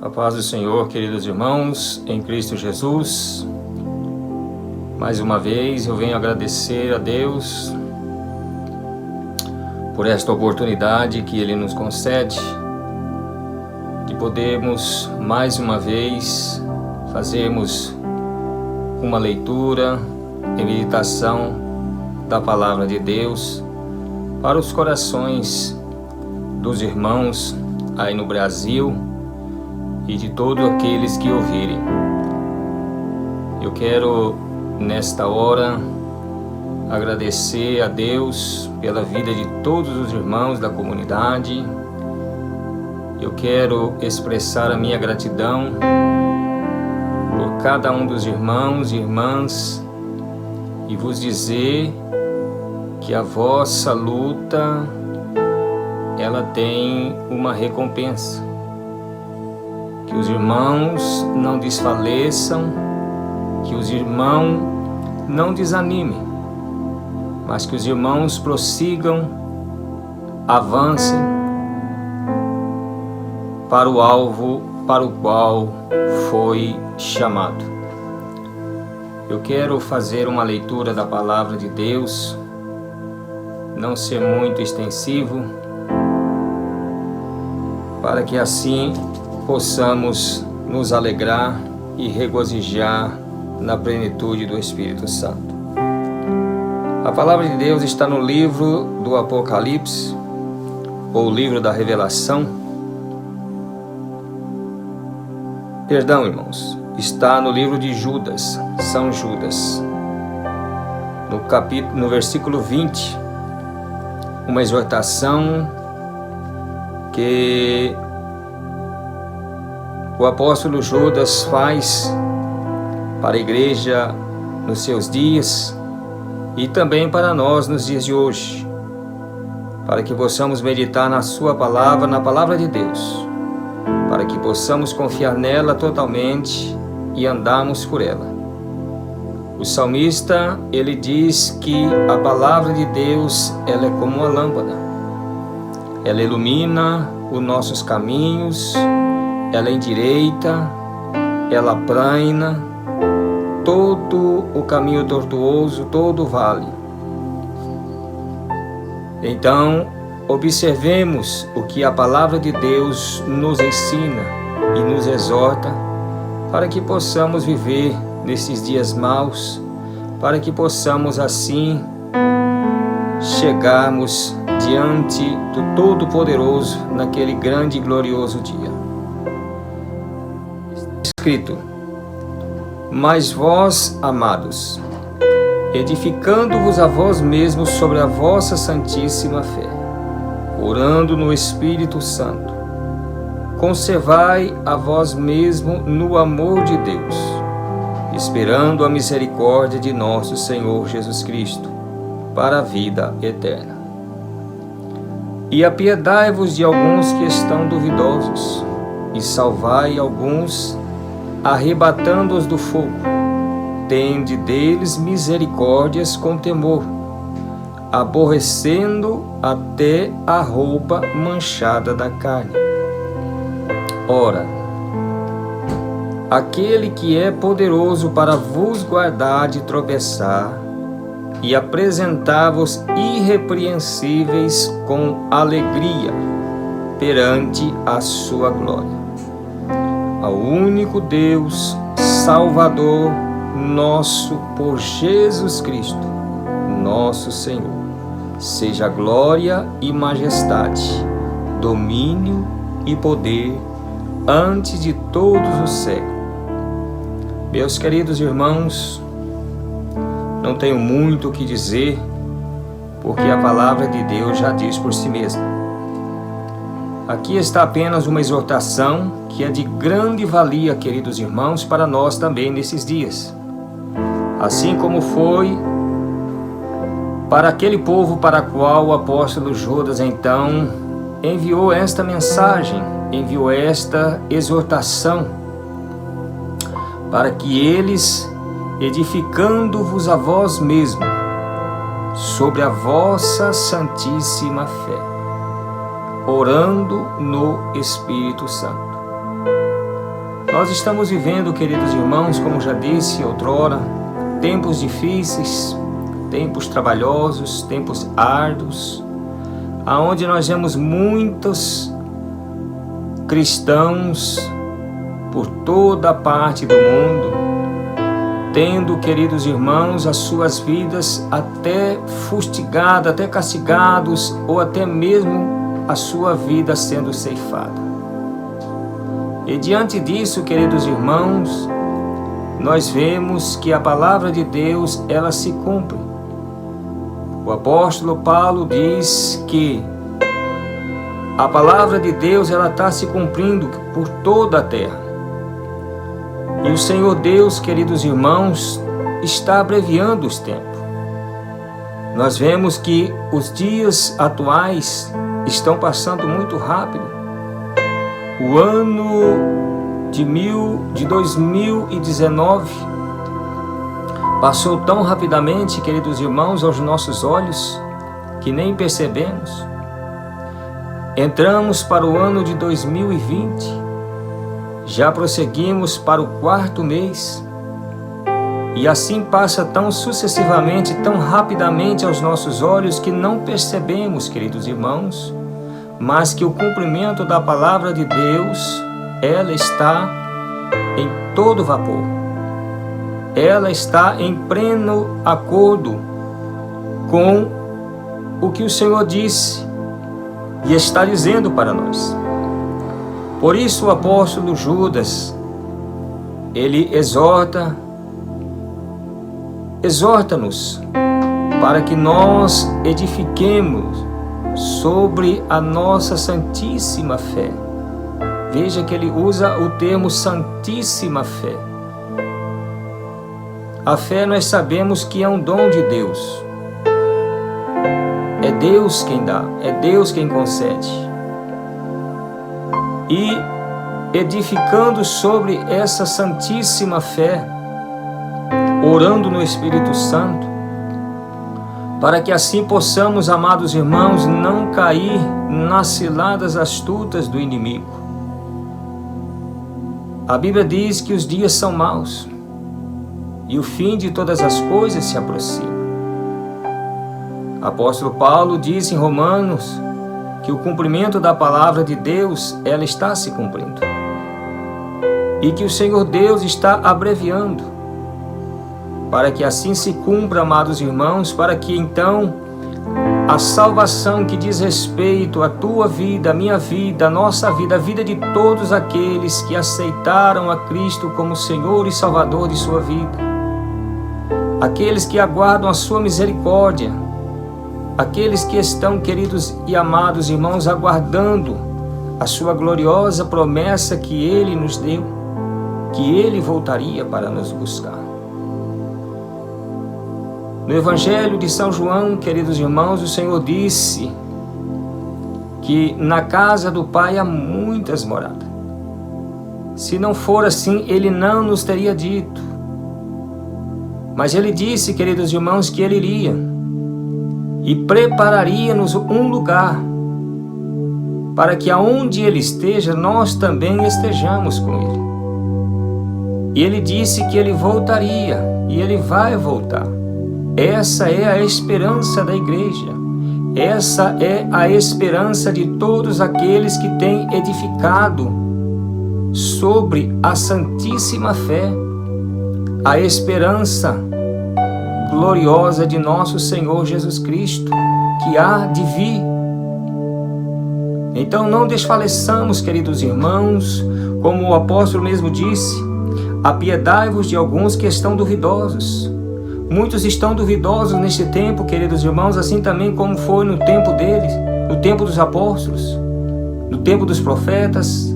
A paz do Senhor, queridos irmãos, em Cristo Jesus. Mais uma vez eu venho agradecer a Deus por esta oportunidade que Ele nos concede de podermos mais uma vez fazermos uma leitura e meditação da Palavra de Deus para os corações dos irmãos aí no Brasil e de todos aqueles que ouvirem. Eu quero, nesta hora, agradecer a Deus pela vida de todos os irmãos da comunidade. Eu quero expressar a minha gratidão por cada um dos irmãos e irmãs e vos dizer que a vossa luta, ela tem uma recompensa. Que os irmãos não desfaleçam, que os irmãos não desanimem, mas que os irmãos prossigam, avancem para o alvo para o qual foi chamado. Eu quero fazer uma leitura da Palavra de Deus, não ser muito extensivo, para que assim possamos nos alegrar e regozijar na plenitude do Espírito Santo. A Palavra de Deus está no livro do Apocalipse, ou livro da Revelação. Perdão, irmãos, está no livro de Judas, São Judas. No versículo 20, uma exortação que o apóstolo Judas faz para a igreja nos seus dias e também para nós nos dias de hoje, para que possamos meditar na sua palavra, na palavra de Deus, para que possamos confiar nela totalmente e andarmos por ela. O salmista, ele diz que a palavra de Deus, ela é como uma lâmpada. Ela ilumina os nossos caminhos, ela endireita, ela aplana todo o caminho tortuoso, todo o vale. Então, observemos o que a palavra de Deus nos ensina e nos exorta para que possamos viver nesses dias maus, para que possamos assim chegarmos diante do Todo-Poderoso naquele grande e glorioso dia. Escrito: mas vós, amados, edificando-vos a vós mesmos sobre a vossa santíssima fé, orando no Espírito Santo, conservai a vós mesmo no amor de Deus, esperando a misericórdia de nosso Senhor Jesus Cristo, para a vida eterna. E apiedai-vos de alguns que estão duvidosos, e salvai alguns, arrebatando-os do fogo. Tende deles misericórdias com temor, aborrecendo até a roupa manchada da carne. Ora, aquele que é poderoso para vos guardar de tropeçar e apresentar-vos irrepreensíveis com alegria perante a sua glória. Ao único Deus, Salvador nosso, por Jesus Cristo, nosso Senhor, seja glória e majestade, domínio e poder antes de todos os séculos. Meus queridos irmãos, não tenho muito o que dizer, porque a palavra de Deus já diz por si mesma. Aqui está apenas uma exortação que é de grande valia, queridos irmãos, para nós também nesses dias. Assim como foi para aquele povo para o qual o apóstolo Judas então enviou esta mensagem, enviou esta exortação, para que eles, edificando-vos a vós mesmos sobre a vossa santíssima fé, orando no Espírito Santo, Nós estamos vivendo, queridos irmãos, como já disse outrora, tempos difíceis, tempos trabalhosos, tempos árduos, aonde nós vemos muitos cristãos por toda parte do mundo, tendo, queridos irmãos, as suas vidas até fustigadas, até castigados, ou até mesmo a sua vida sendo ceifada. E diante disso, queridos irmãos, nós vemos que a palavra de Deus, ela se cumpre. O apóstolo Paulo diz que a palavra de Deus, ela está se cumprindo por toda a terra. E o Senhor Deus, queridos irmãos, está abreviando os tempos. Nós vemos que os dias atuais estão passando muito rápido. O ano de 2019 passou tão rapidamente, queridos irmãos, aos nossos olhos, que nem percebemos. Entramos para o ano de 2020, já prosseguimos para o 4º mês, e assim passa tão sucessivamente, tão rapidamente aos nossos olhos, que não percebemos, queridos irmãos, mas que o cumprimento da palavra de Deus, ela está em todo vapor. Ela está em pleno acordo com o que o Senhor disse e está dizendo para nós. Por isso o apóstolo Judas, ele exorta-nos para que nós edifiquemos sobre a nossa santíssima fé. Veja que ele usa o termo santíssima fé. A fé nós sabemos que é um dom de Deus. É Deus quem dá, é Deus quem concede. E edificando sobre essa santíssima fé, orando no Espírito Santo, para que assim possamos, amados irmãos, não cair nas ciladas astutas do inimigo. A Bíblia diz que os dias são maus e o fim de todas as coisas se aproxima. Apóstolo Paulo diz em Romanos que o cumprimento da palavra de Deus, ela está se cumprindo. E que o Senhor Deus está abreviando, para que assim se cumpra, amados irmãos, para que então a salvação que diz respeito à tua vida, à minha vida, à nossa vida, à vida de todos aqueles que aceitaram a Cristo como Senhor e Salvador de sua vida, aqueles que aguardam a sua misericórdia, aqueles que estão, queridos e amados irmãos, aguardando a sua gloriosa promessa que Ele nos deu, que Ele voltaria para nos buscar. No Evangelho de São João, queridos irmãos, o Senhor disse que na casa do Pai há muitas moradas. Se não for assim, Ele não nos teria dito. Mas Ele disse, queridos irmãos, que Ele iria e prepararia-nos um lugar, para que aonde Ele esteja, nós também estejamos com Ele. E Ele disse que Ele voltaria, e Ele vai voltar. Essa é a esperança da igreja. Essa é a esperança de todos aqueles que têm edificado sobre a santíssima fé, a esperança gloriosa de nosso Senhor Jesus Cristo, que há de vir. Então não desfaleçamos, queridos irmãos, como o apóstolo mesmo disse, apiedai-vos de alguns que estão duvidosos. Muitos estão duvidosos neste tempo, queridos irmãos, assim também como foi no tempo deles, no tempo dos apóstolos, no tempo dos profetas.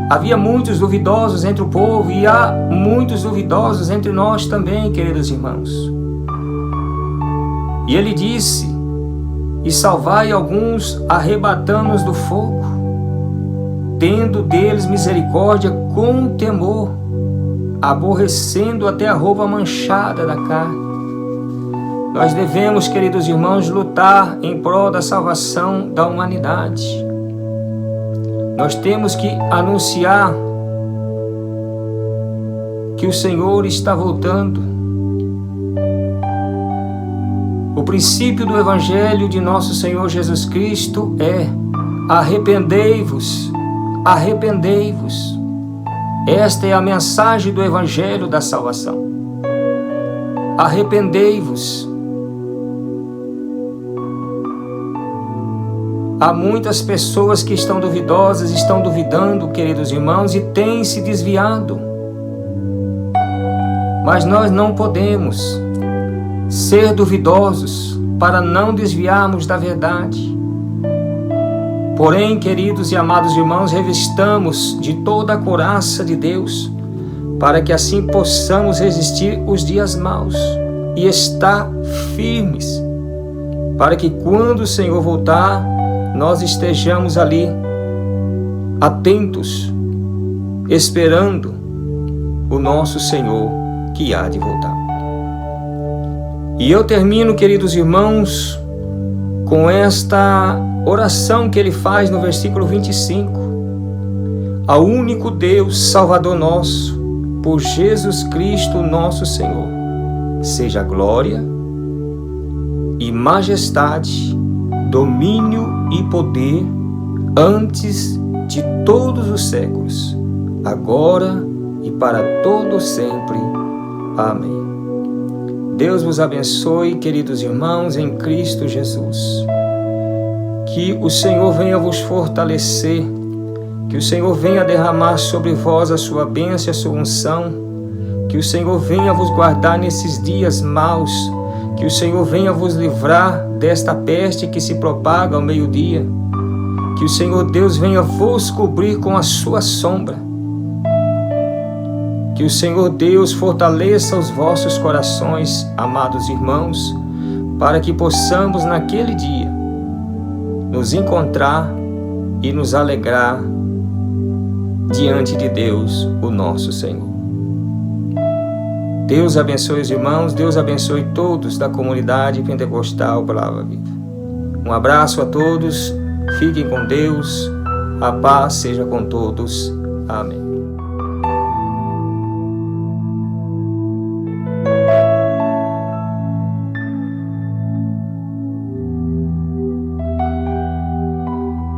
Havia muitos duvidosos entre o povo e há muitos duvidosos entre nós também, queridos irmãos. E ele disse, e salvai alguns, arrebatando-os do fogo, tendo deles misericórdia com temor, aborrecendo até a roupa manchada da carne. Nós devemos, queridos irmãos, lutar em prol da salvação da humanidade. Nós temos que anunciar que o Senhor está voltando. O princípio do Evangelho de nosso Senhor Jesus Cristo é: arrependei-vos, arrependei-vos. Esta é a mensagem do Evangelho da salvação. Arrependei-vos. Há muitas pessoas que estão duvidosas, estão duvidando, queridos irmãos, e têm se desviado. Mas nós não podemos ser duvidosos para não desviarmos da verdade. Porém, queridos e amados irmãos, revistamos de toda a couraça de Deus, para que assim possamos resistir os dias maus e estar firmes, para que quando o Senhor voltar, nós estejamos ali, atentos, esperando o nosso Senhor que há de voltar. E eu termino, queridos irmãos, com esta oração que ele faz no versículo 25. Ao único Deus, Salvador nosso, por Jesus Cristo nosso Senhor, seja glória e majestade, domínio e poder antes de todos os séculos, agora e para todo sempre. Amém. Deus vos abençoe, queridos irmãos, em Cristo Jesus. Que o Senhor venha vos fortalecer, que o Senhor venha derramar sobre vós a sua bênção e a sua unção, que o Senhor venha vos guardar nesses dias maus, que o Senhor venha vos livrar desta peste que se propaga ao meio-dia, que o Senhor Deus venha vos cobrir com a sua sombra, que o Senhor Deus fortaleça os vossos corações, amados irmãos, para que possamos naquele dia nos encontrar e nos alegrar diante de Deus, o nosso Senhor. Deus abençoe os irmãos, Deus abençoe todos da comunidade pentecostal Palavra Viva. Um abraço a todos, fiquem com Deus, a paz seja com todos. Amém.